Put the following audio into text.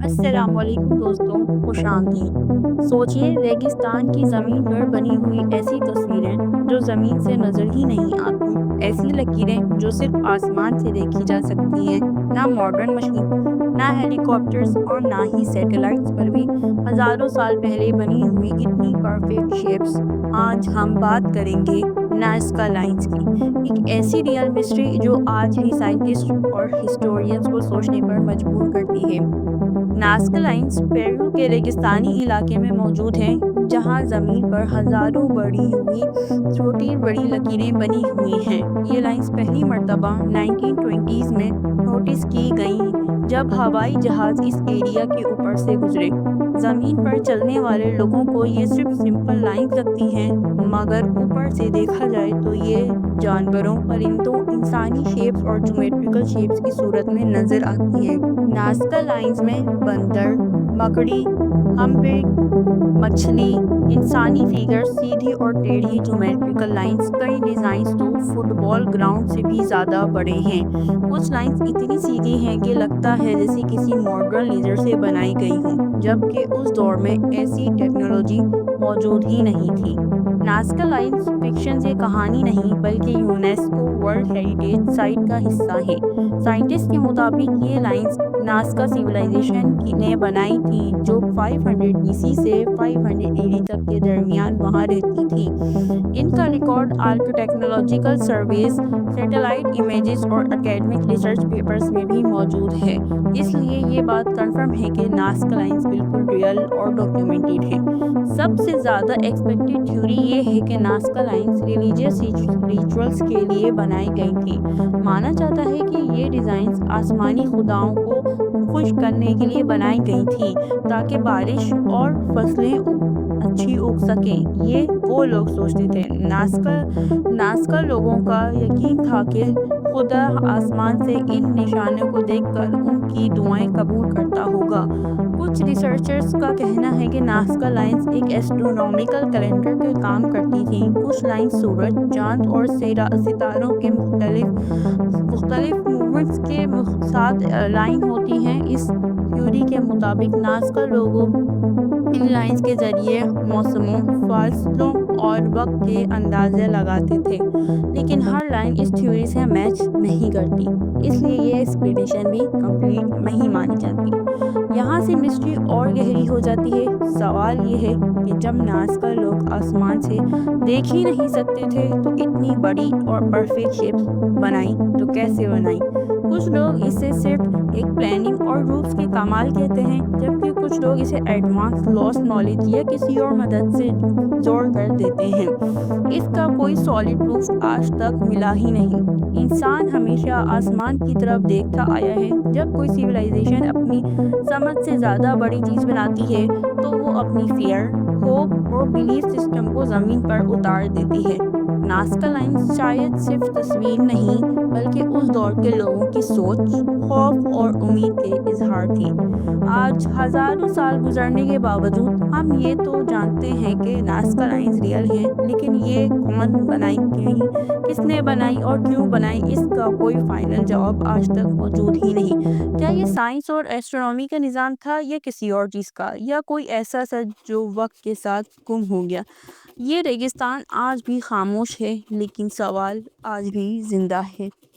السلام علیکم دوستوں، خوش آمدید۔ سوچئے ریگستان کی زمین پر بنی ہوئی ایسی تصویریں جو زمین سے نظر ہی نہیں آتی، ایسی لکیریں جو صرف آسمان سے دیکھی جا سکتی ہیں۔ نہ ماڈرن مشین، نہ ہیلی کاپٹرز اور نہ ہی سیٹلائٹس پر بھی ہزاروں سال پہلے بنی ہوئی اتنی پرفیکٹ شیپس۔ آج ہم بات کریں گے نازکا لائنز کی، ایک ایسی ریئل مسٹری جو آج بھی سائنٹسٹ اور ہسٹورینز کو سوچنے پر مجبور کرتی ہے۔ نازکا لائنز پیرو کے ریگستانی علاقے میں موجود ہیں، جہاں زمین پر ہزاروں بڑی ہوئی چھوٹی بڑی لکیریں بنی ہوئی ہیں۔ یہ لائنز پہلی مرتبہ 1920s میں نوٹس کی گئیں جب ہوائی جہاز اس ایریا کے اوپر سے گزرے۔ زمین پر چلنے والے لوگوں کو یہ صرف سمپل لائنز لگتی ہیں، مگر اوپر سے دیکھا جائے تو یہ جانوروں، پرندوں، انسانی شیپس اور جیومیٹریکل شیپس کی صورت میں نظر آتی ہیں۔ نازکا لائنز میں بندر، مکڑی، ہمپبگ، مچھلی، انسانی فیگرز، سیدھی اور ٹیڑھی جیومیٹریکل لائنز، کئی ڈیزائنز تو فٹ بال گراؤنڈ سے بھی زیادہ بڑے ہیں۔ کچھ لائنز اتنی سیدھی ہیں کہ لگتا ہے جیسے کسی ماڈرن لیزر سے بنائی گئی ہوں، جبکہ اس دور میں ایسی ٹیکنالوجی موجود ہی نہیں تھی۔ نازکا لائنز فکشن سے کہانی نہیں بلکہ یونیسکو ورلڈ ہیریٹیج سائٹ کا حصہ ہے۔ سائنٹسٹ کے مطابق یہ لائنز نازکا سیولائزیشن نے بنائی تھی جو 500 BC سے 500 AD تک کے درمیان وہاں رہتی تھی۔ ان کا ریکارڈ آرکیوٹیکنالوجیکل سرویز، سیٹلائٹ امیجز اور اکیڈمک ریسرچ پیپرز میں بھی موجود ہے۔ اس لیے یہ بات کنفرم ہے کہ نازکا لائنز بالکل ریئل اور ڈاکیومنٹڈ ہے۔ سب سے زیادہ ایکسپیکٹڈ تھیوری یہ ہے کہ نازکا لائنز ریلیجیس ریچولز کے لیے بنائی گئی تھی۔ مانا جاتا ہے کہ یہ ڈیزائنز آسمانی خداؤں کو خوش کرنے کے لیے بنائی گئی تھی تاکہ بارش اور فصلیں اچھی اگ سکیں۔ یہ وہ لوگ سوچتے تھے۔ نازکا لوگوں کا یقین تھا کہ خدا آسمان سے ان نشانوں کو دیکھ کر ان کی دعائیں قبول کرتا ہوگا۔ کچھ ریسرچرز کا کہنا ہے کہ نازکا لائنز ایک ایسٹرونامیکل کیلنڈر کا کام کرتی تھیں۔ کچھ لائنز سورج، چاند اور ستاروں کے مختلف موومنٹس کے ساتھ لائن ہوتی ہیں۔ اس تھیوری کے مطابق نازکا لوگوں ان لائنز کے ذریعے موسموں، فصلوں اور وقت کے اندازے لگاتے تھے، لیکن ہر لائن اس تھیوری سے میچ نہیں کرتی، اس لیے یہ ایکسپلینیشن بھی کمپلیٹ نہیں مانی جاتی۔ یہاں سے مسٹری اور گہری ہو جاتی ہے۔ سوال یہ ہے کہ جب نازکا لوگ آسمان سے دیکھ ہی نہیں سکتے تھے تو اتنی بڑی اور پرفیکٹ شیپس بنائی تو کیسے بنائی؟ کچھ لوگ اسے صرف ایک پلاننگ اور روپس کے کمال کہتے ہیں، جبکہ کچھ لوگ اسے ایڈوانس لاسٹ نالج یا کسی اور مدد سے جوڑ کر دیتے ہیں۔ اس کا کوئی سالڈ پروف آج تک ملا ہی نہیں۔ انسان ہمیشہ آسمان کی طرف دیکھتا آیا ہے۔ جب کوئی سیولائزیشن اپنی سمجھ سے زیادہ بڑی چیز بناتی ہے تو وہ اپنی فیئر، ہوپ اور بلیف سسٹم کو زمین پر اتار دیتی ہے۔ نازکا لائنز شاید صرف تصویر نہیں بلکہ اس دور کے لوگوں کی سوچ، خوف اور امید کے اظہار تھی۔ آج ہزاروں سال گزرنے کے باوجود ہم یہ تو جانتے ہیں کہ نازکا لائنز ریئل ہیں، لیکن یہ کون بنائی گئی، کس نے بنائی اور کیوں بنائی، اس کا کوئی فائنل جواب آج تک موجود ہی نہیں۔ کیا یہ سائنس اور ایسٹرونومی کا نظام تھا یا کسی اور چیز کا، یا کوئی ایسا سچ جو وقت کے ساتھ گم ہو گیا؟ یہ ریگستان آج بھی خاموش ہے، لیکن سوال آج بھی زندہ ہے۔